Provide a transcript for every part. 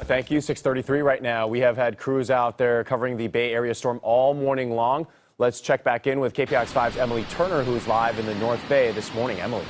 Thank you. 6:33 right now. We have had crews out there covering the Bay Area storm all morning long. Let's check back in with KPIX 5's Emily Turner, who's live in the North Bay this morning. Emily.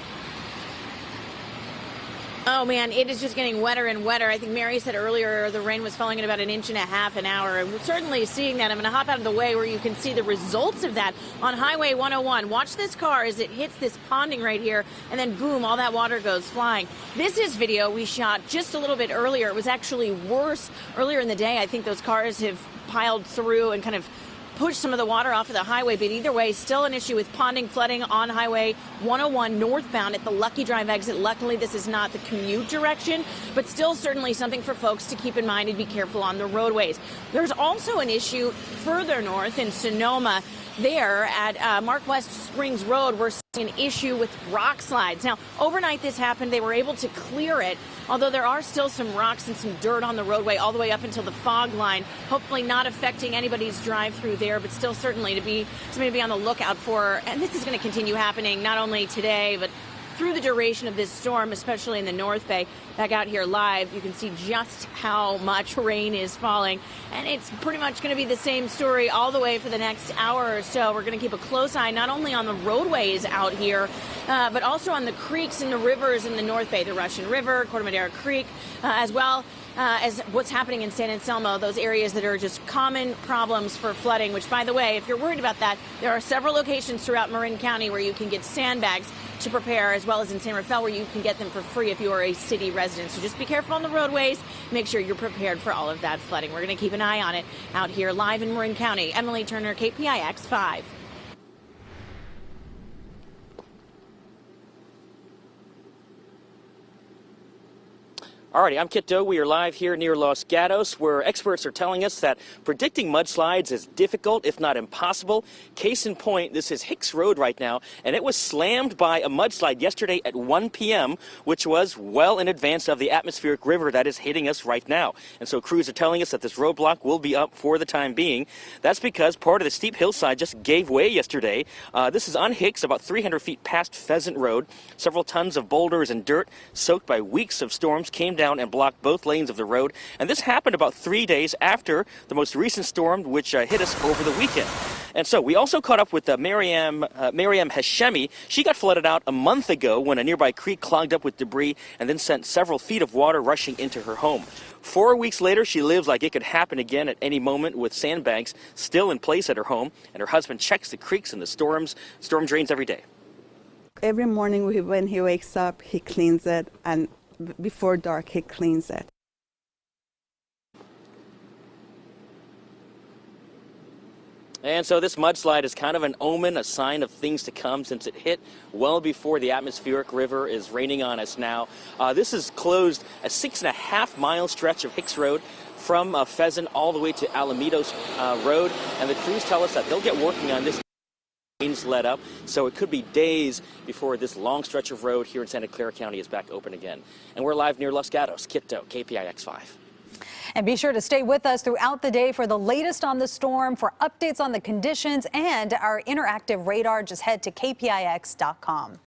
Oh, man, it is just getting wetter and wetter. I think Mary said earlier the rain was falling at about 1.5 inches an hour. And we're certainly seeing that. I'm going to hop out of the way where you can see the results of that on Highway 101. Watch this car as it hits this ponding right here, and then boom, all that water goes flying. This is video we shot just a little bit earlier. It was actually worse earlier in the day. I think those cars have piled through and kind of push some of the water off of the highway, but either way, still an issue with ponding flooding on Highway 101 northbound at the Lucky Drive exit. Luckily, this is not the commute direction, but still certainly something for folks to keep in mind and be careful on the roadways. There's also an issue further north in Sonoma. There at Mark West Springs Road, we're seeing an issue with rock slides. Now, overnight this happened. They were able to clear it, although there are still some rocks and some dirt on the roadway all the way up until the fog line. Hopefully not affecting anybody's drive-through there, but still certainly to be something to be on the lookout for. And this is going to continue happening not only today, but through the duration of this storm, especially in the North Bay. Back out here live, you can see just how much rain is falling. And it's pretty much going to be the same story all the way for the next hour or so. We're going to keep a close eye not only on the roadways out here, but also on the creeks and the rivers in the North Bay, the Russian River, Corte Madera Creek, as well as what's happening in San Anselmo, those areas that are just common problems for flooding, which, by the way, if you're worried about that, there are several locations throughout Marin County where you can get sandbags to prepare, as well as in San Rafael where you can get them for free if you are a city resident. So just be careful on the roadways. Make sure you're prepared for all of that flooding. We're going to keep an eye on it out here live in Marin County. Emily Turner, KPIX 5. Alrighty, I'm Kiet Do. We are live here near Los Gatos, where experts are telling us that predicting mudslides is difficult, if not impossible. Case in point, this is Hicks Road right now, and it was slammed by a mudslide yesterday at 1 p.m., which was well in advance of the atmospheric river that is hitting us right now. And so crews are telling us that this roadblock will be up for the time being. That's because part of the steep hillside just gave way yesterday. This is on Hicks, about 300 feet past Pheasant Road. Several tons of boulders and dirt soaked by weeks of storms came down and blocked both lanes of the road. And this happened about 3 days after the most recent storm, which hit us over the weekend. And so we also caught up with Miriam Hashemi. She got flooded out a month ago when a nearby creek clogged up with debris and then sent several feet of water rushing into her home. 4 weeks later, she lives like it could happen again at any moment with sandbanks still in place at her home. And her husband checks the creeks and the storm drains every day. Every morning when he wakes up, he cleans it, and before dark, he cleans it. And so this mudslide is kind of an omen, a sign of things to come, since it hit well before the atmospheric river is raining on us now. This has closed a 6.5-mile stretch of Hicks Road from Pheasant all the way to Alamitos Road. And the crews tell us that they'll get working on this. Rains let up, so it could be days before this long stretch of road here in Santa Clara County is back open again. And we're live near Los Gatos. Kiet Do, KPIX 5. And be sure to stay with us throughout the day for the latest on the storm, for updates on the conditions and our interactive radar. Just head to KPIX.com.